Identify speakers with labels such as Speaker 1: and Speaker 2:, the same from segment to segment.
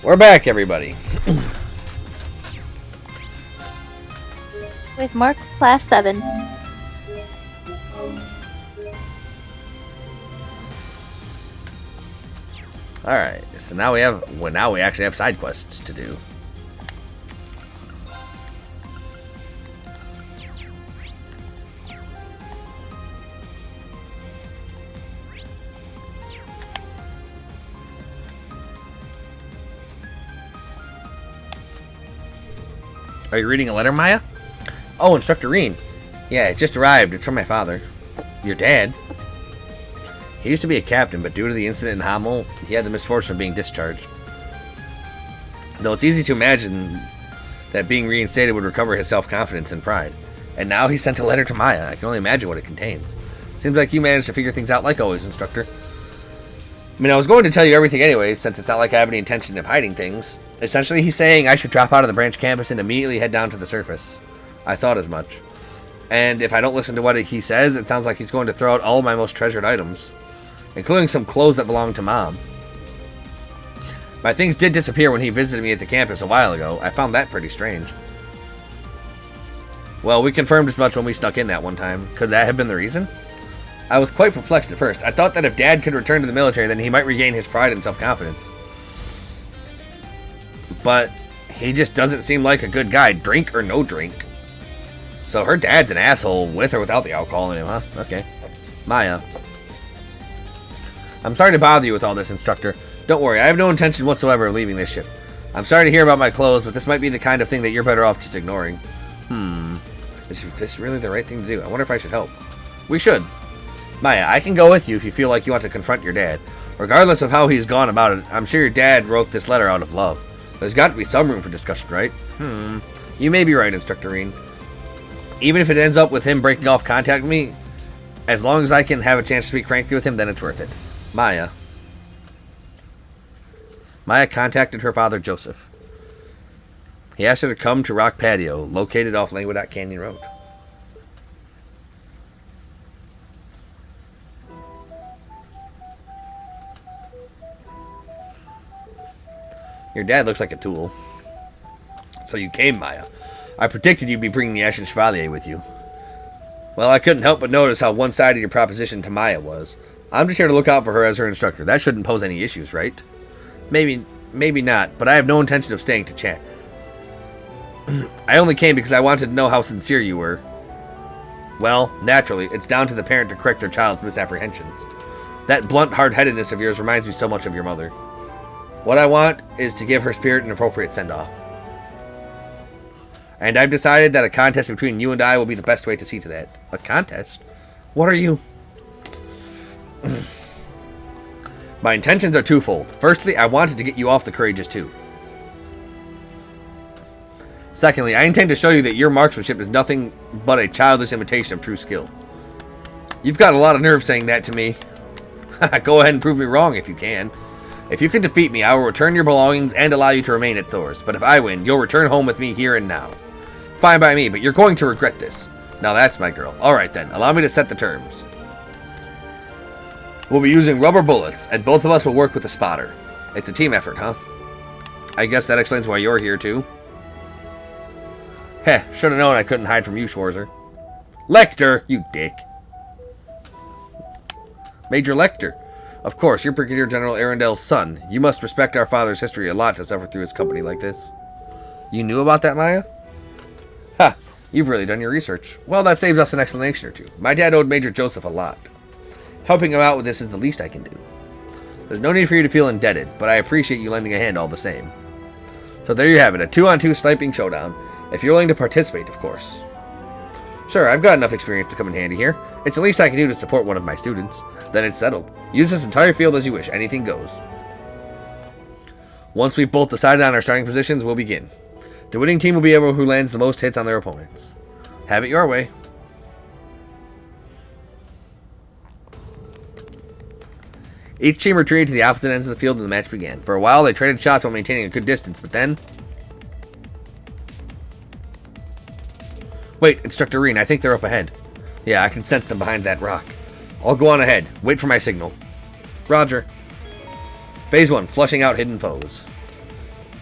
Speaker 1: We're back, everybody.
Speaker 2: With Mark Class 7.
Speaker 1: Alright, so now we actually have side quests to do. Are you reading a letter, Maya? Oh, Instructor Reen. Yeah, it just arrived. It's from my father. Your dad. He used to be a captain, but due to the incident in Hamel, he had the misfortune of being discharged. Though it's easy to imagine that being reinstated would recover his self-confidence and pride. And now he sent a letter to Maya. I can only imagine what it contains. Seems like you managed to figure things out like always, Instructor. I mean, I was going to tell you everything anyways, since it's not like I have any intention of hiding things. Essentially, he's saying I should drop out of the branch campus and immediately head down to the surface. I thought as much. And if I don't listen to what he says, it sounds like he's going to throw out all my most treasured items, including some clothes that belong to Mom. My things did disappear when he visited me at the campus a while ago. I found that pretty strange. Well, we confirmed as much when we snuck in that one time. Could that have been the reason? I was quite perplexed at first. I thought that if Dad could return to the military, then he might regain his pride and self-confidence. But he just doesn't seem like a good guy, drink or no drink. So her dad's an asshole, with or without the alcohol in him, huh? Okay. Maya. I'm sorry to bother you with all this, Instructor. Don't worry, I have no intention whatsoever of leaving this ship. I'm sorry to hear about my clothes, but this might be the kind of thing that you're better off just ignoring. Is this really the right thing to do? I wonder if I should help. We should. Maya, I can go with you if you feel like you want to confront your dad. Regardless of how he's gone about it, I'm sure your dad wrote this letter out of love. There's got to be some room for discussion, right? You may be right, Instructor Reen. Even if it ends up with him breaking off contact with me, as long as I can have a chance to speak frankly with him, then it's worth it. Maya. Maya contacted her father, Joseph. He asked her to come to Rock Patio, located off Languedoc Canyon Road. Your dad looks like a tool. So you came, Maya. I predicted you'd be bringing the Ashen Chevalier with you. Well, I couldn't help but notice how one-sided your proposition to Maya was. I'm just here to look out for her as her instructor. That shouldn't pose any issues, right? Maybe not, but I have no intention of staying to chat. I only came because I wanted to know how sincere you were. Well, naturally, it's down to the parent to correct their child's misapprehensions. That blunt hard-headedness of yours reminds me so much of your mother. What I want is to give her spirit an appropriate send-off. And I've decided that a contest between you and I will be the best way to see to that. A contest? What are you... My intentions are twofold. Firstly, I wanted to get you off the Courageous 2. Secondly, I intend to show you that your marksmanship is nothing but a childish imitation of true skill. You've got a lot of nerve saying that to me. Go ahead and prove me wrong if you can. If you can defeat me, I will return your belongings and allow you to remain at Thor's. But if I win, you'll return home with me here and now. Fine by me, but you're going to regret this. Now that's my girl. Alright then, allow me to set the terms. We'll be using rubber bullets, and both of us will work with the spotter. It's a team effort, huh? I guess that explains why you're here too. Heh, should have known I couldn't hide from you, Schwarzer. Lecter, you dick. Major Lecter. Of course, you're Brigadier General Arendel's son. You must respect our father's history a lot to suffer through his company like this. You knew about that, Maya? Ha, you've really done your research. Well, that saves us an explanation or two. My dad owed Major Joseph a lot. Helping him out with this is the least I can do. There's no need for you to feel indebted, but I appreciate you lending a hand all the same. So there you have it, a 2-on-2 sniping showdown. If you're willing to participate, of course. Sure, I've got enough experience to come in handy here. It's the least I can do to support one of my students. Then it's settled. Use this entire field as you wish. Anything goes. Once we've both decided on our starting positions, we'll begin. The winning team will be able who lands the most hits on their opponents. Have it your way. Each team retreated to the opposite ends of the field and the match began. For a while, they traded shots while maintaining a good distance, but then... Wait, Instructor Reen, I think they're up ahead. Yeah, I can sense them behind that rock. I'll go on ahead. Wait for my signal. Roger. Phase 1, flushing out hidden foes.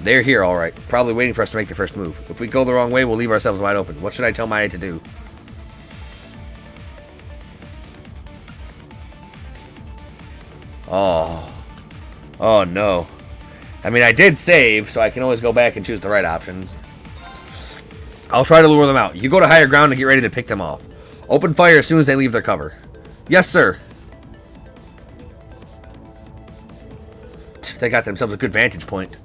Speaker 1: They're here, all right. Probably waiting for us to make the first move. If we go the wrong way, we'll leave ourselves wide open. What should I tell Maya to do? Oh. Oh, no. I mean, I did save, so I can always go back and choose the right options. I'll try to lure them out. You go to higher ground and get ready to pick them off. Open fire as soon as they leave their cover. Yes, sir. They got themselves a good vantage point.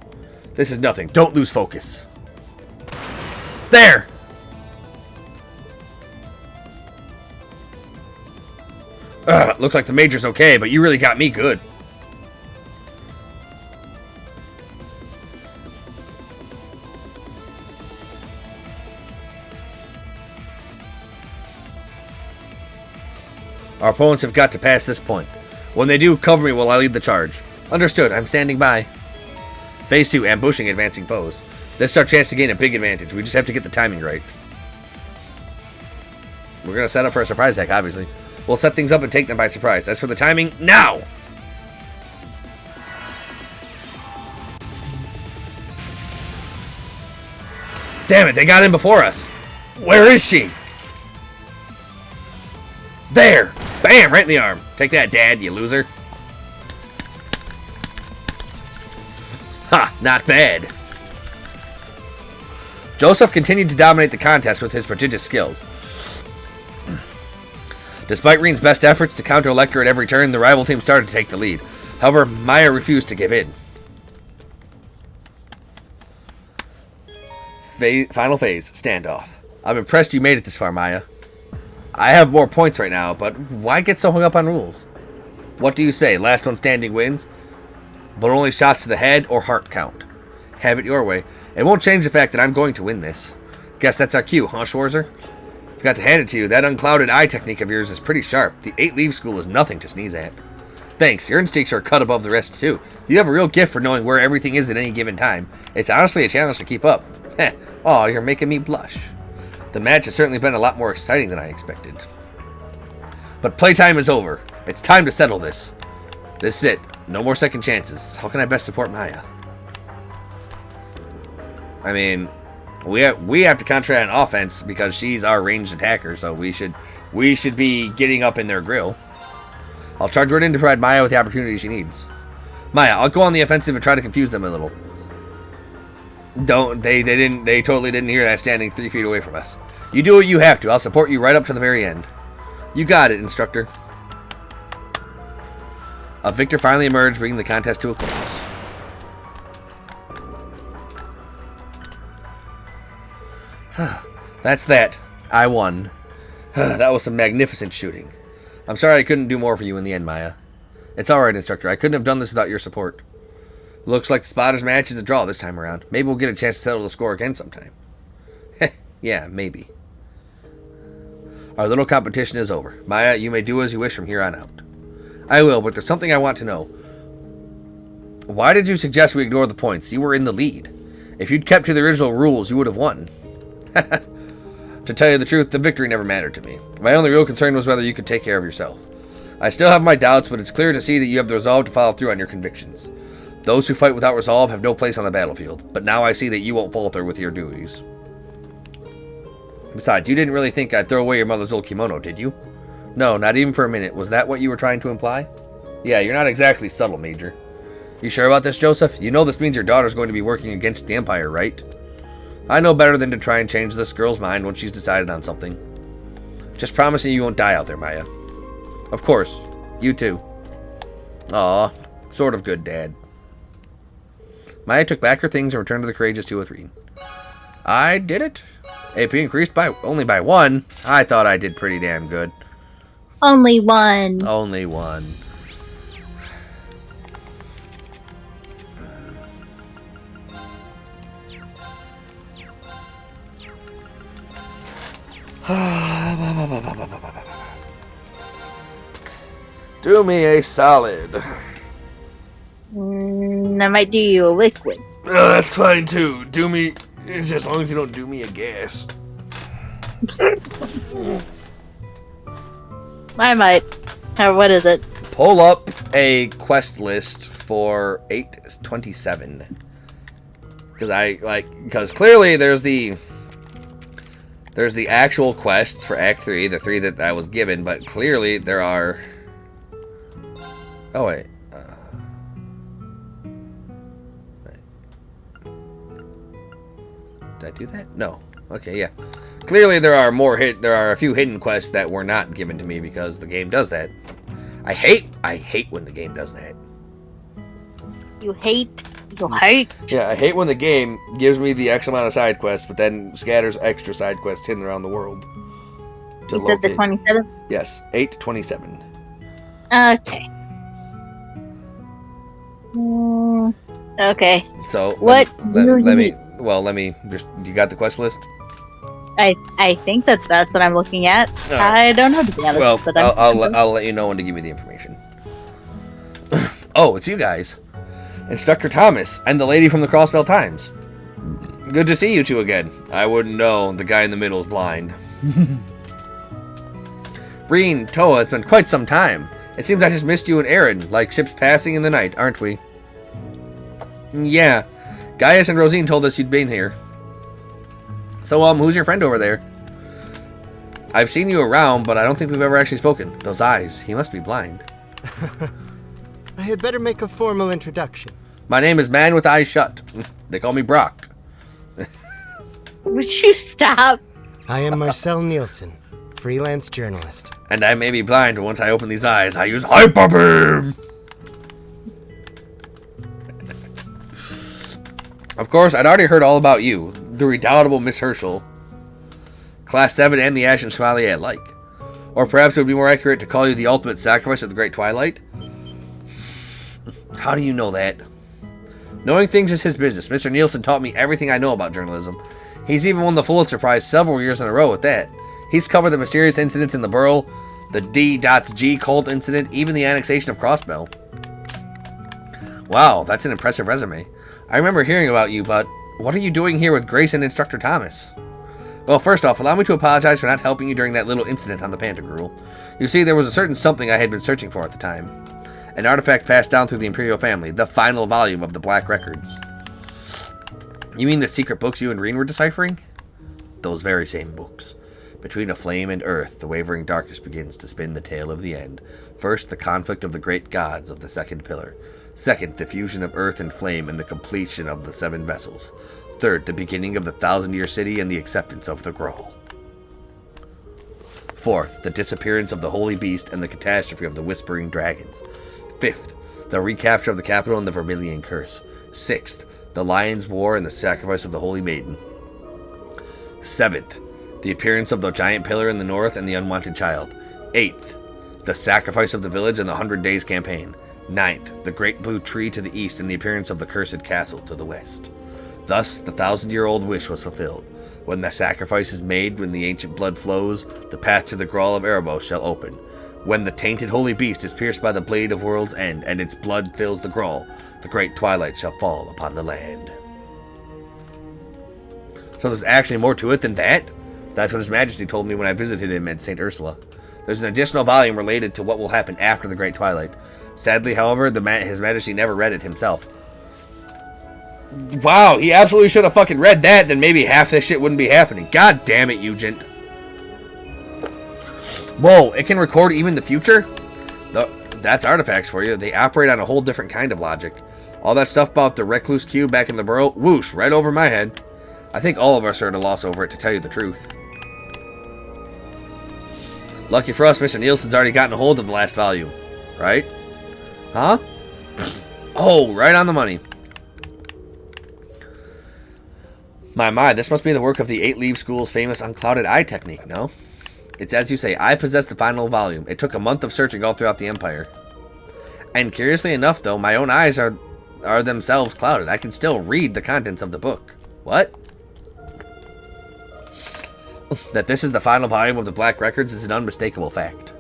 Speaker 1: This is nothing. Don't lose focus. There! Looks like the Major's okay, but you really got me good. Our opponents have got to pass this point. When they do, cover me while I lead the charge. Understood. I'm standing by. Phase 2, ambushing advancing foes. This is our chance to gain a big advantage. We just have to get the timing right. We're going to set up for a surprise attack, obviously. We'll set things up and take them by surprise. As for the timing, now! Damn it, they got in before us. Where is she? There! Bam! Right in the arm. Take that, Dad, you loser. Ha! Not bad. Joseph continued to dominate the contest with his prodigious skills. Despite Reen's best efforts to counter Electra at every turn, the rival team started to take the lead. However, Maya refused to give in. Final phase, standoff. I'm impressed you made it this far, Maya. I have more points right now, but why get so hung up on rules? What do you say? Last one standing wins? But only shots to the head or heart count. Have it your way. It won't change the fact that I'm going to win this. Guess that's our cue, huh, Schwarzer? Forgot to hand it to you. That unclouded eye technique of yours is pretty sharp. The 8-leave school is nothing to sneeze at. Thanks. Your instincts are cut above the rest, too. You have a real gift for knowing where everything is at any given time. It's honestly a challenge to keep up. Heh. Oh, you're making me blush. The match has certainly been a lot more exciting than I expected. But playtime is over. It's time to settle this. This is it. No more second chances. How can I best support Maya? I mean, we have to concentrate on offense because she's our ranged attacker, so we should be getting up in their grill. I'll charge right in to provide Maya with the opportunity she needs. Maya, I'll go on the offensive and try to confuse them a little. They totally didn't hear that standing 3 feet away from us. You do what you have to. I'll support you right up to the very end. You got it, instructor. A victor finally emerged, bringing the contest to a close. That's that. I won. That was some magnificent shooting. I'm sorry I couldn't do more for you in the end, Maya. It's alright, instructor. I couldn't have done this without your support. Looks like the spotters match is a draw this time around. Maybe we'll get a chance to settle the score again sometime. Yeah, maybe. Our little competition is over. Maya, you may do as you wish from here on out. I will, but there's something I want to know. Why did you suggest we ignore the points? You were in the lead. If you'd kept to the original rules, you would have won. To tell you the truth, the victory never mattered to me. My only real concern was whether you could take care of yourself. I still have my doubts, but it's clear to see that you have the resolve to follow through on your convictions. Those who fight without resolve have no place on the battlefield, but now I see that you won't falter with your duties. Besides, you didn't really think I'd throw away your mother's old kimono, did you? No, not even for a minute. Was that what you were trying to imply? Yeah, you're not exactly subtle, Major. You sure about this, Joseph? You know this means your daughter's going to be working against the Empire, right? I know better than to try and change this girl's mind when she's decided on something. Just promising you won't die out there, Maya. Of course. You too. Aw, sort of good, Dad. Maya took back her things and returned to the courageous 203. I did it. AP increased only by 1. I thought I did pretty damn good.
Speaker 2: Only 1.
Speaker 1: Only 1. Do me a solid.
Speaker 2: I might do you a liquid.
Speaker 1: Oh, that's fine too. Do me, just as long as you don't do me a gas.
Speaker 2: I might. What is it?
Speaker 1: Pull up a quest list for 827. Because clearly there's the actual quests for Act 3, the 3 that I was given, but clearly there are... Oh, wait. Did I do that? No. Okay, yeah. Clearly there are a few hidden quests that were not given to me because the game does that. I hate when the game does that.
Speaker 2: You hate.
Speaker 1: Yeah, I hate when the game gives me the X amount of side quests, but then scatters extra side quests hidden around the world.
Speaker 2: You said the 27th?
Speaker 1: Yes, 8/27.
Speaker 2: Okay. Okay.
Speaker 1: So
Speaker 2: what?
Speaker 1: Let me just. You got the quest list?
Speaker 2: I think that's what I'm looking at.
Speaker 1: Right.
Speaker 2: I don't know, to be honest.
Speaker 1: Well,
Speaker 2: but
Speaker 1: I'll let you know when to give me the information. Oh, it's you guys. Instructor Thomas and the lady from the Crossbell Times. Good to see you two again. I wouldn't know. The guy in the middle is blind. Breen, Toa, it's been quite some time. It seems I just missed you and Aaron, like ships passing in the night, aren't we? Yeah. Gaius and Rosine told us you'd been here. So, who's your friend over there? I've seen you around, but I don't think we've ever actually spoken. Those eyes, he must be blind.
Speaker 3: I had better make a formal introduction.
Speaker 1: My name is Man with Eyes Shut. They call me Brock.
Speaker 2: Would you stop?
Speaker 3: I am Marcel Nielsen, freelance journalist.
Speaker 1: And I may be blind, but once I open these eyes, I use Hyper Beam! Of course, I'd already heard all about you, the redoubtable Miss Herschel. Class 7 and the Ashen Chevalier alike. Or perhaps it would be more accurate to call you the ultimate sacrifice of the Great Twilight? How do you know that? Knowing things is his business. Mr. Nielsen taught me everything I know about journalism. He's even won the Pulitzer Prize several years in a row at that. He's covered the mysterious incidents in the Burl, the D.G cult incident, even the annexation of Crossbell. Wow, that's an impressive resume. I remember hearing about you, but what are you doing here with Grace and Instructor Thomas? Well, first off, allow me to apologize for not helping you during that little incident on the Pantagruel. You see, there was a certain something I had been searching for at the time. An artifact passed down through the Imperial family, the final volume of the Black Records. You mean the secret books you and Reen were deciphering? Those very same books. Between a flame and earth, the wavering darkness begins to spin the tale of the end. First, the conflict of the great gods of the second pillar. Second, the fusion of earth and flame and the completion of the 7 vessels. Third, the beginning of the 1,000-year city and the acceptance of the Grawl. Fourth, the disappearance of the Holy Beast and the catastrophe of the Whispering Dragons. Fifth, the recapture of the capital and the Vermilion Curse. Sixth, the Lion's War and the sacrifice of the Holy Maiden. Seventh, the appearance of the giant pillar in the north and the unwanted child. Eighth, the sacrifice of the village and the 100 Days campaign. Ninth, the great blue tree to the east and the appearance of the cursed castle to the west. Thus, the 1,000-year-old wish was fulfilled. When the sacrifice is made, when the ancient blood flows, the path to the Grawl of Erebos shall open. When the tainted holy beast is pierced by the blade of World's End, and its blood fills the Grawl, the great twilight shall fall upon the land. So there's actually more to it than that? That's what His Majesty told me when I visited him at St. Ursula. There's an additional volume related to what will happen after the Great Twilight. Sadly, however, His Majesty never read it himself. Wow, he absolutely should have fucking read that, then maybe half this shit wouldn't be happening. God damn it, Ugent. Whoa, it can record even the future? That's artifacts for you. They operate on a whole different kind of logic. All that stuff about the Recluse Cube back in the Burrow, whoosh, right over my head. I think all of us are at a loss over it, to tell you the truth. Lucky for us, Mr. Nielsen's already gotten a hold of the last volume. Right? Huh? Oh, right on the money. My, this must be the work of the Eight Leaf School's famous unclouded eye technique, no? It's as you say, I possess the final volume. It took a month of searching all throughout the Empire. And curiously enough, though, my own eyes are themselves clouded. I can still read the contents of the book. What? That this is the final volume of the Black Records is an unmistakable fact.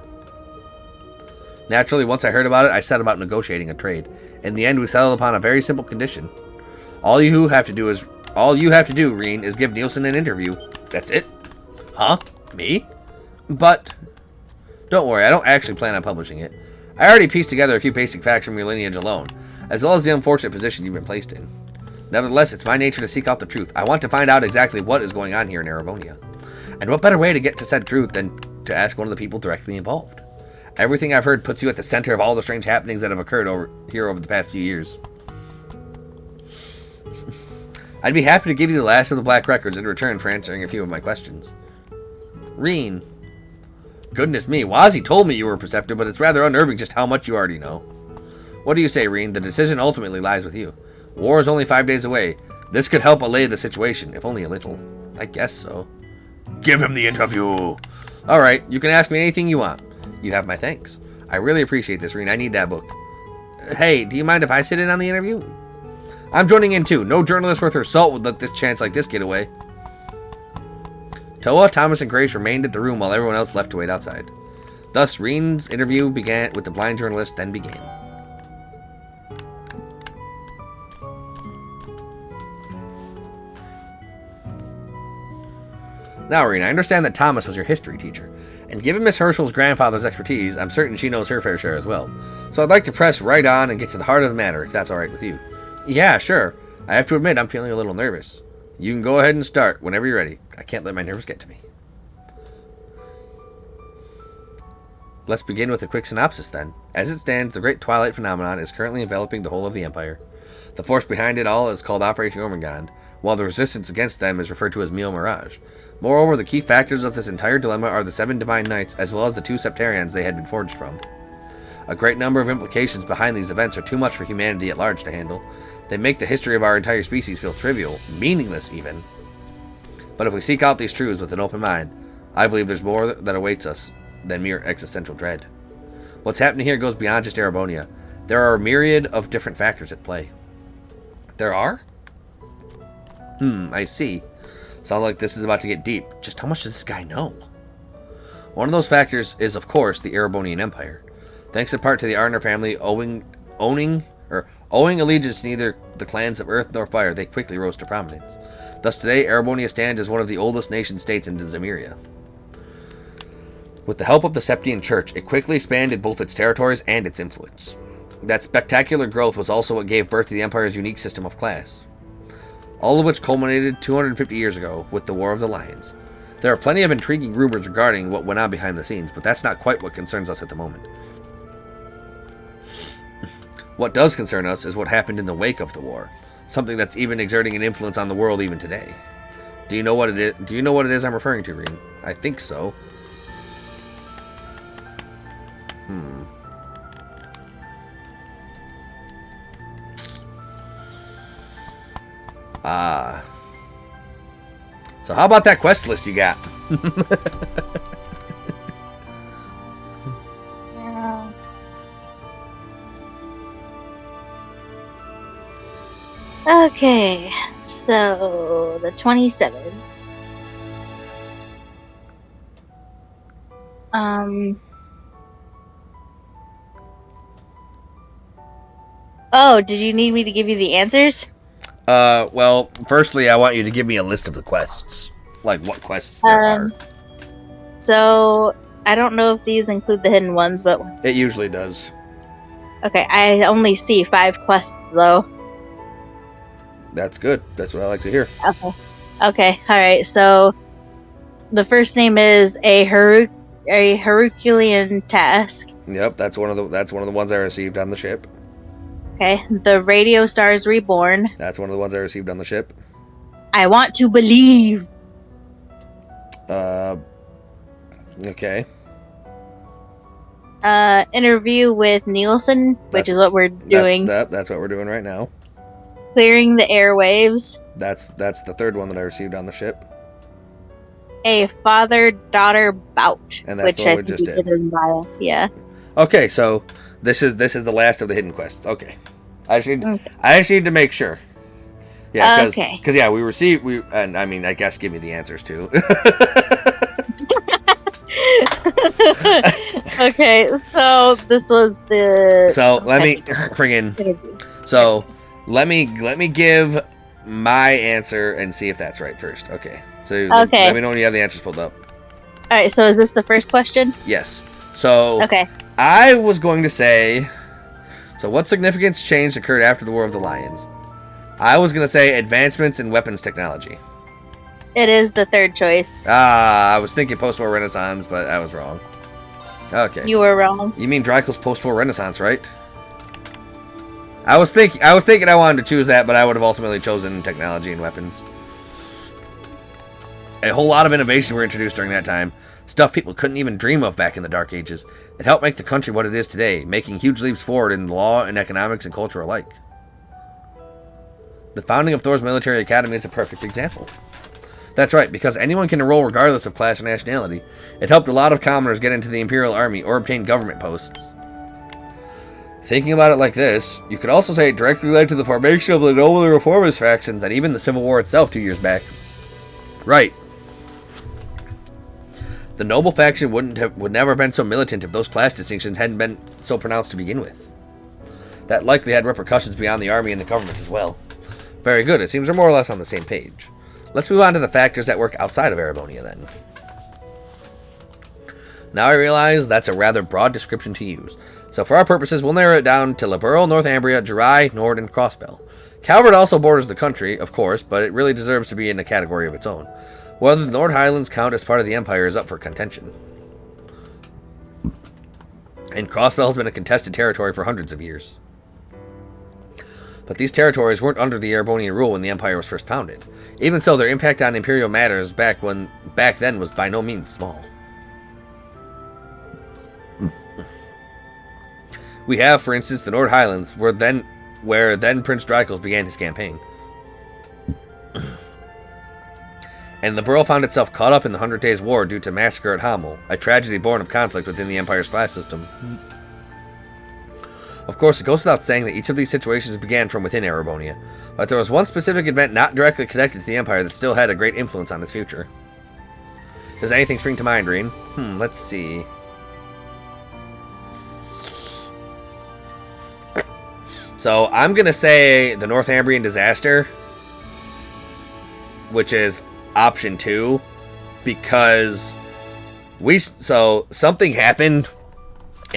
Speaker 1: Naturally, once I heard about it, I set about negotiating a trade. In the end, we settled upon a very simple condition. All you have to do, Reen, is give Nielsen an interview. That's it. Huh? Me? But don't worry, I don't actually plan on publishing it. I already pieced together a few basic facts from your lineage alone, as well as the unfortunate position you've been placed in. Nevertheless, it's my nature to seek out the truth. I want to find out exactly what is going on here in Erebonia. And what better way to get to said truth than to ask one of the people directly involved? Everything I've heard puts you at the center of all the strange happenings that have occurred over the past few years. I'd be happy to give you the last of the Black Records in return for answering a few of my questions. Reen. Goodness me, Wazi told me you were a preceptor, but it's rather unnerving just how much you already know. What do you say, Reen? The decision ultimately lies with you. War is only 5 days away. This could help allay the situation, if only a little. I guess so. Give him the interview! Alright, you can ask me anything you want. You have my thanks. I really appreciate this, Reen. I need that book. Hey, do you mind if I sit in on the interview? I'm joining in too. No journalist worth her salt would let this chance like this get away. Toa, Thomas, and Grace remained at the room while everyone else left to wait outside. Thus, Reen's interview began with the blind journalist, then began. Now, Reen, I understand that Thomas was your history teacher, and given Miss Herschel's grandfather's expertise, I'm certain she knows her fair share as well. So I'd like to press right on and get to the heart of the matter, if that's alright with you. Yeah, sure. I have to admit, I'm feeling a little nervous. You can go ahead and start whenever you're ready. I can't let my nerves get to me. Let's begin with a quick synopsis then. As it stands, the Great Twilight Phenomenon is currently enveloping the whole of the Empire. The force behind it all is called Operation Jormungand, while the resistance against them is referred to as Mio Mirage. Moreover, the key factors of this entire dilemma are the 7 Divine Knights, as well as the 2 Septarians they had been forged from. A great number of implications behind these events are too much for humanity at large to handle. They make the history of our entire species feel trivial, meaningless even. But if we seek out these truths with an open mind, I believe there's more that awaits us than mere existential dread. What's happening here goes beyond just Erebonia. There are a myriad of different factors at play. There are? I see. Sounds like this is about to get deep. Just how much does this guy know? One of those factors is, of course, the Erebonian Empire. Thanks in part to the Ardner family owing allegiance to neither the clans of Earth nor Fire, they quickly rose to prominence. Thus today, Erebonia stands as one of the oldest nation-states in Zemuria. With the help of the Septian Church, it quickly expanded both its territories and its influence. That spectacular growth was also what gave birth to the Empire's unique system of class. All of which culminated 250 years ago with the War of the Lions. There are plenty of intriguing rumors regarding what went on behind the scenes, but that's not quite what concerns us at the moment. What does concern us is what happened in the wake of the war, something that's even exerting an influence on the world even today. Do you know what it is? Do you know what it is I'm referring to, Reen? I think so. So how about that quest list you got?
Speaker 2: Yeah. Okay, so the 27th. Oh, did you need me to give you the answers?
Speaker 1: Well, firstly, I want you to give me a list of the quests. Like, what quests there are.
Speaker 2: So, I don't know if these include the hidden ones, but...
Speaker 1: It usually does.
Speaker 2: Okay, I only see 5 quests, though.
Speaker 1: That's good. That's what I like to hear.
Speaker 2: Okay, alright, so... The first name is a Herculean task.
Speaker 1: Yep, that's one of the ones I received on the ship.
Speaker 2: Okay, the Radio Stars Reborn.
Speaker 1: That's one of the ones I received on the ship.
Speaker 2: I want to believe.
Speaker 1: Okay.
Speaker 2: Interview with Nielsen, which is what we're doing.
Speaker 1: That's what we're doing right now.
Speaker 2: Clearing the airwaves.
Speaker 1: That's the third one that I received on the ship.
Speaker 2: A father-daughter bout,
Speaker 1: And that's
Speaker 2: which
Speaker 1: what
Speaker 2: I
Speaker 1: we
Speaker 2: think
Speaker 1: just
Speaker 2: you
Speaker 1: did.
Speaker 2: did in bio. Yeah.
Speaker 1: Okay, so this is the last of the hidden quests. Okay. I just need to make sure. Yeah, because yeah, and I mean, I guess give me the answers too.
Speaker 2: Okay, so this was the.
Speaker 1: So let me let me give my answer and see if that's right first. Okay. So let me know when you have the answers pulled up.
Speaker 2: All right. So is this the first question?
Speaker 1: Yes. So
Speaker 2: Okay.
Speaker 1: I was going to say. So what significance change occurred after the War of the Lions? I was gonna say advancements in weapons technology.
Speaker 2: It is the third choice.
Speaker 1: I was thinking post-war Renaissance, but I was wrong. Okay.
Speaker 2: You were wrong.
Speaker 1: You mean Drykel's post-war Renaissance, right? I was thinking I wanted to choose that, but I would have ultimately chosen technology and weapons. A whole lot of innovations were introduced during that time. Stuff people couldn't even dream of back in the Dark Ages. It helped make the country what it is today, making huge leaps forward in law and economics and culture alike. The founding of Thor's military academy is a perfect example. That's right, because anyone can enroll regardless of class or nationality. It helped a lot of commoners get into the Imperial Army or obtain government posts. Thinking about it like this, you could also say it directly led to the formation of the noble and reformist factions and even the Civil War itself 2 years back. Right. The noble faction would never have been so militant if those class distinctions hadn't been so pronounced to begin with. That likely had repercussions beyond the army and the government as well. Very good, it seems we're more or less on the same page. Let's move on to the factors that work outside of Erebonia then. Now I realize that's a rather broad description to use. So for our purposes, we'll narrow it down to Liberl, Northumbria, Jirai, Nord, and Crossbell. Calvard also borders the country, of course, but it really deserves to be in a category of its own. Whether the Nord Highlands count as part of the Empire is up for contention. And Crossbell has been a contested territory for hundreds of years. But these territories weren't under the Erebonian rule when the Empire was first founded. Even so, their impact on imperial matters back then was by no means small. We have, for instance, the Nord Highlands, where then Prince Drykels began his campaign. And Liberl found itself caught up in the 100 Days' War due to massacre at Hamel, a tragedy born of conflict within the Empire's class system. Of course, it goes without saying that each of these situations began from within Erebonia, but there was one specific event not directly connected to the Empire that still had a great influence on its future. Does anything spring to mind, Reen? Let's see. So, I'm going to say the Northumbrian disaster, which is option 2, because something happened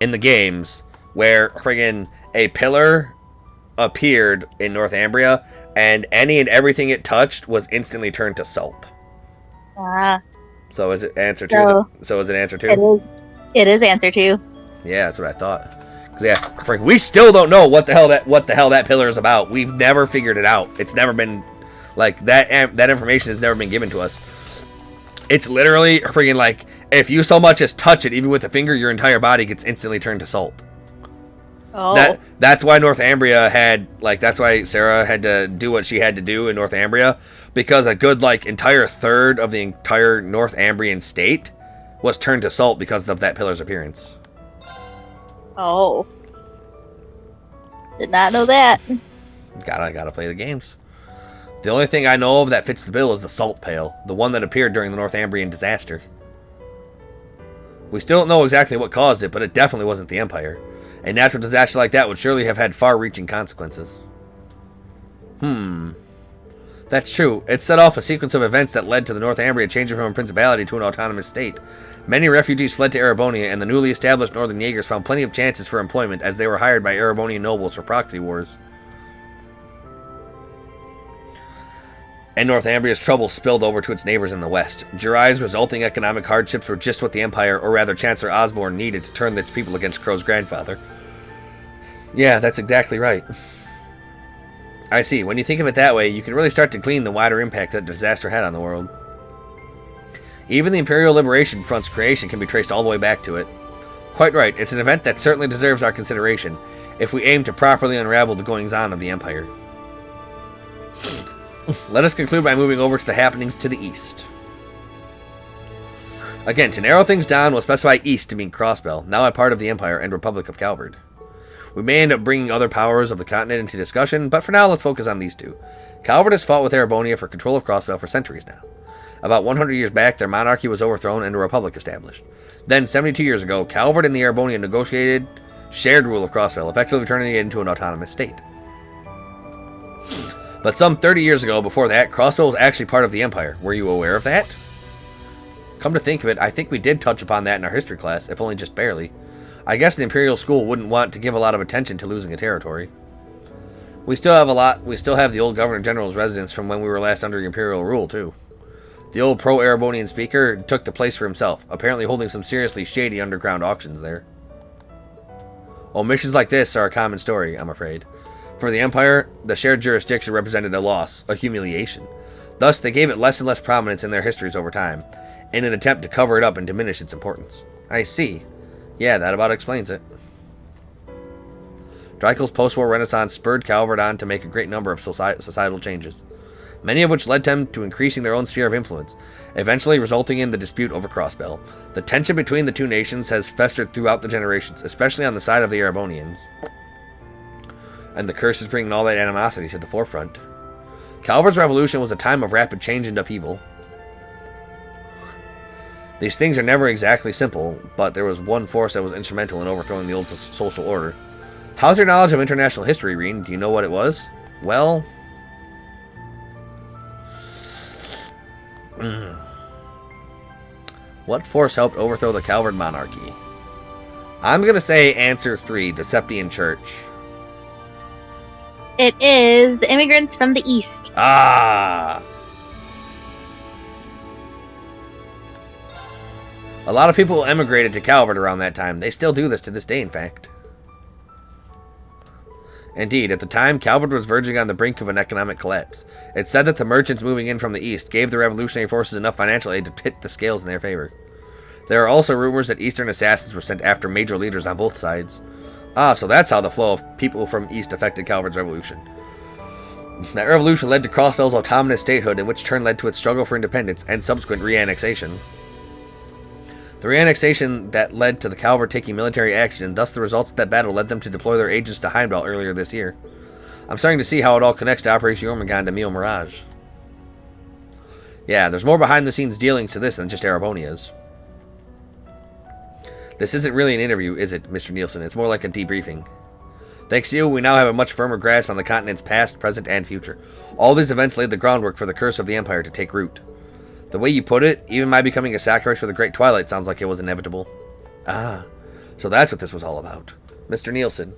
Speaker 1: in the games where friggin' a pillar appeared in Northumbria, and any and everything it touched was instantly turned to salt. So is it answer 2? So is it answer 2?
Speaker 2: It is answer 2.
Speaker 1: Yeah, that's what I thought. Cause we still don't know what the hell that pillar is about. We've never figured it out. It's never been like that. That information has never been given to us. It's literally friggin' like if you so much as touch it, even with a finger, your entire body gets instantly turned to salt.
Speaker 2: Oh.
Speaker 1: That's why Northumbria that's why Sarah had to do what she had to do in Northumbria, because a good entire third of the entire Northumbrian state was turned to salt because of that pillar's appearance.
Speaker 2: Oh. Did not know that.
Speaker 1: Gotta play the games. The only thing I know of that fits the bill is the salt pail, the one that appeared during the Northumbrian disaster. We still don't know exactly what caused it, but it definitely wasn't the Empire. A natural disaster like that would surely have had far-reaching consequences. That's true. It set off a sequence of events that led to the Northumbria changing from a principality to an autonomous state. Many refugees fled to Erebonia, and the newly established Northern Jaegers found plenty of chances for employment as they were hired by Erebonian nobles for proxy wars. And Northumbria's troubles spilled over to its neighbors in the west. Jirai's resulting economic hardships were just what the Empire, or rather Chancellor Osborne, needed to turn its people against Crow's grandfather. Yeah, that's exactly right. I see. When you think of it that way, you can really start to glean the wider impact that disaster had on the world. Even the Imperial Liberation Front's creation can be traced all the way back to it. Quite right, it's an event that certainly deserves our consideration, if we aim to properly unravel the goings-on of the Empire. Let us conclude by moving over to the happenings to the east. Again, to narrow things down, we'll specify east to mean Crossbell, now a part of the Empire and Republic of Calvard. We may end up bringing other powers of the continent into discussion, but for now let's focus on these two. Calvard has fought with Erebonia for control of Crossbell for centuries now. About 100 years back, their monarchy was overthrown and a republic established. Then, 72 years ago, Calvard and the Erebonia negotiated shared rule of Crossbell, effectively turning it into an autonomous state. But some 30 years ago, before that, Crossbell was actually part of the Empire. Were you aware of that? Come to think of it, I think we did touch upon that in our history class, if only just barely. I guess the Imperial School wouldn't want to give a lot of attention to losing a territory. We still have a lot. We still have the old Governor General's residence from when we were last under Imperial rule, too. The old pro-Erebonian speaker took the place for himself, apparently holding some seriously shady underground auctions there. Omissions like this are a common story, I'm afraid. For the Empire, the shared jurisdiction represented a loss, a humiliation. Thus, they gave it less and less prominence in their histories over time, in an attempt to cover it up and diminish its importance. I see. Yeah, that about explains it. Dreikel's post-war renaissance spurred Calvert on to make a great number of societal changes, many of which led them to increasing their own sphere of influence, eventually resulting in the dispute over Crossbell. The tension between the two nations has festered throughout the generations, especially on the side of the Erebonians. And the curse is bringing all that animosity to the forefront. Calvert's revolution was a time of rapid change and upheaval. These things are never exactly simple, but there was one force that was instrumental in overthrowing the old social order. How's your knowledge of international history, Reen? Do you know what it was? Well... What force helped overthrow the Calvert monarchy? I'm gonna say answer 3, the Septian Church.
Speaker 2: It is the immigrants from the East.
Speaker 1: Ah! A lot of people emigrated to Calvert around that time. They still do this to this day, in fact. Indeed, at the time, Calvert was verging on the brink of an economic collapse. It's said that the merchants moving in from the east gave the revolutionary forces enough financial aid to tip the scales in their favor. There are also rumors that eastern assassins were sent after major leaders on both sides. Ah, so that's how the flow of people from east affected Calvert's revolution. That revolution led to Crossbell's autonomous statehood, in which turn led to its struggle for independence and subsequent re-annexation. The re-annexation that led to the Calvert taking military action, and thus the results of that battle led them to deploy their agents to Heimdall earlier this year. I'm starting to see how it all connects to Operation Jormungand and Mio Mirage. Yeah, there's more behind-the-scenes dealings to this than just Erebonia's. This isn't really an interview, is it, Mr. Nielsen? It's more like a debriefing. Thanks to you, we now have a much firmer grasp on the continent's past, present, and future. All these events laid the groundwork for the curse of the Empire to take root. The way you put it, even my becoming a sacrifice for the Great Twilight sounds like it was inevitable. Ah, so that's what this was all about. Mr. Nielsen.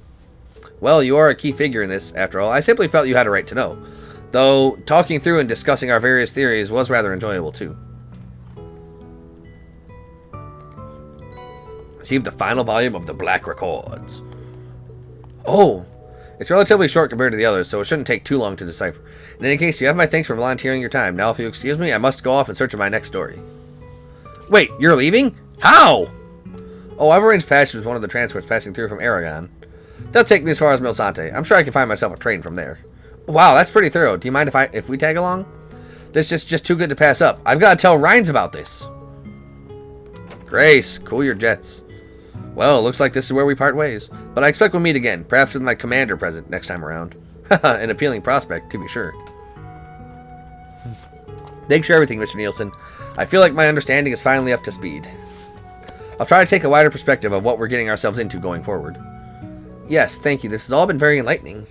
Speaker 1: Well, you are a key figure in this, after all. I simply felt you had a right to know. Though, talking through and discussing our various theories was rather enjoyable, too. Receive the final volume of the Black Records. Oh, it's relatively short compared to the others, so it shouldn't take too long to decipher. In any case, you have my thanks for volunteering your time. Now, if you excuse me, I must go off in search of my next story. Wait, you're leaving? How? Oh, I've arranged passage with one of the transports passing through from Aragon. They'll take me as far as Milsante. I'm sure I can find myself a train from there. Wow, that's pretty thorough. Do you mind if we tag along? This is just too good to pass up. I've got to tell Rhines about this. Grace, cool your jets. Well, it looks like this is where we part ways. But I expect we'll meet again, perhaps with my commander present next time around. An appealing prospect, to be sure. Thanks for everything, Mr. Nielsen. I feel like my understanding is finally up to speed. I'll try to take a wider perspective of what we're getting ourselves into going forward. Yes, thank you. This has all been very enlightening.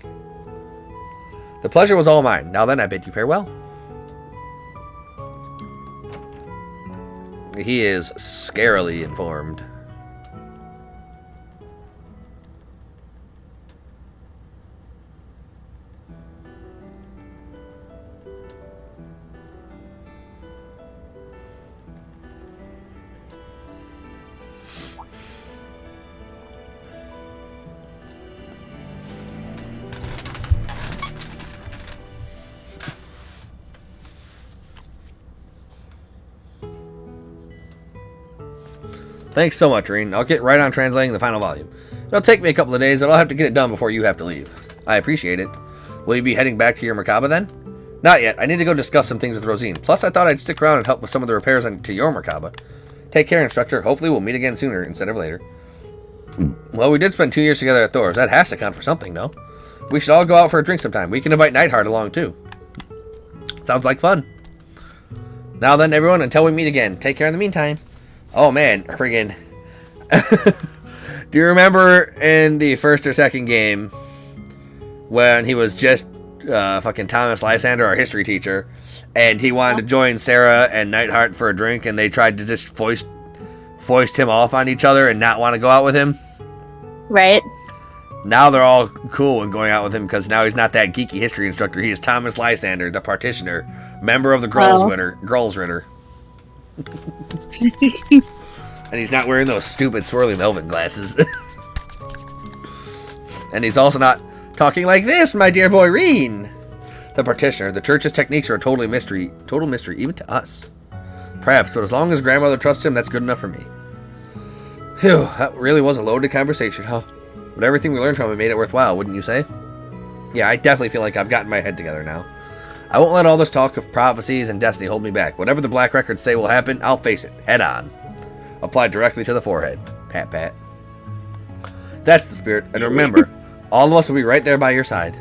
Speaker 1: The pleasure was all mine. Now then, I bid you farewell. He is scarily informed. Thanks so much, Reen. I'll get right on translating the final volume. It'll take me a couple of days, but I'll have to get it done before you have to leave. I appreciate it. Will you be heading back to your Merkaba then? Not yet. I need to go discuss some things with Rosine. Plus, I thought I'd stick around and help with some of the repairs to your Merkaba. Take care, Instructor. Hopefully we'll meet again sooner instead of later. Well, we did spend 2 years together at Thor's. That has to count for something, no? We should all go out for a drink sometime. We can invite Neidhart along, too. Sounds like fun. Now then, everyone, until we meet again, take care in the meantime. Oh, man, friggin'. Do you remember in the first or second game when he was just fucking Thomas Lysander, our history teacher, and he wanted to join Sarah and Neidhart for a drink, and they tried to just foist him off on each other and not want to go out with him?
Speaker 2: Right.
Speaker 1: Now they're all cool with going out with him because now he's not that geeky history instructor. He is Thomas Lysander, the partitioner, member of the Girls Ritter. And he's not wearing those stupid swirly velvet glasses. And he's also not talking like this, my dear boy Reen. The partitioner, the church's techniques are a total mystery even to us. Perhaps, but as long as grandmother trusts him, that's good enough for me. Phew, that really was a loaded conversation, huh? But everything we learned from it made it worthwhile, wouldn't you say? Yeah, I definitely feel like I've gotten my head together now. I won't let all this talk of prophecies and destiny hold me back. Whatever the Black Records say will happen, I'll face it, head on. Applied directly to the forehead. Pat, pat. That's the spirit. And remember, all of us will be right there by your side.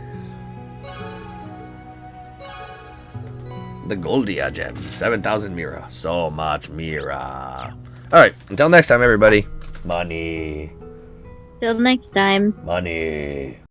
Speaker 1: The Goldia gem. 7,000 Mira. So much Mira. Alright, until next time, everybody. Money.
Speaker 2: Till next time.
Speaker 1: Money.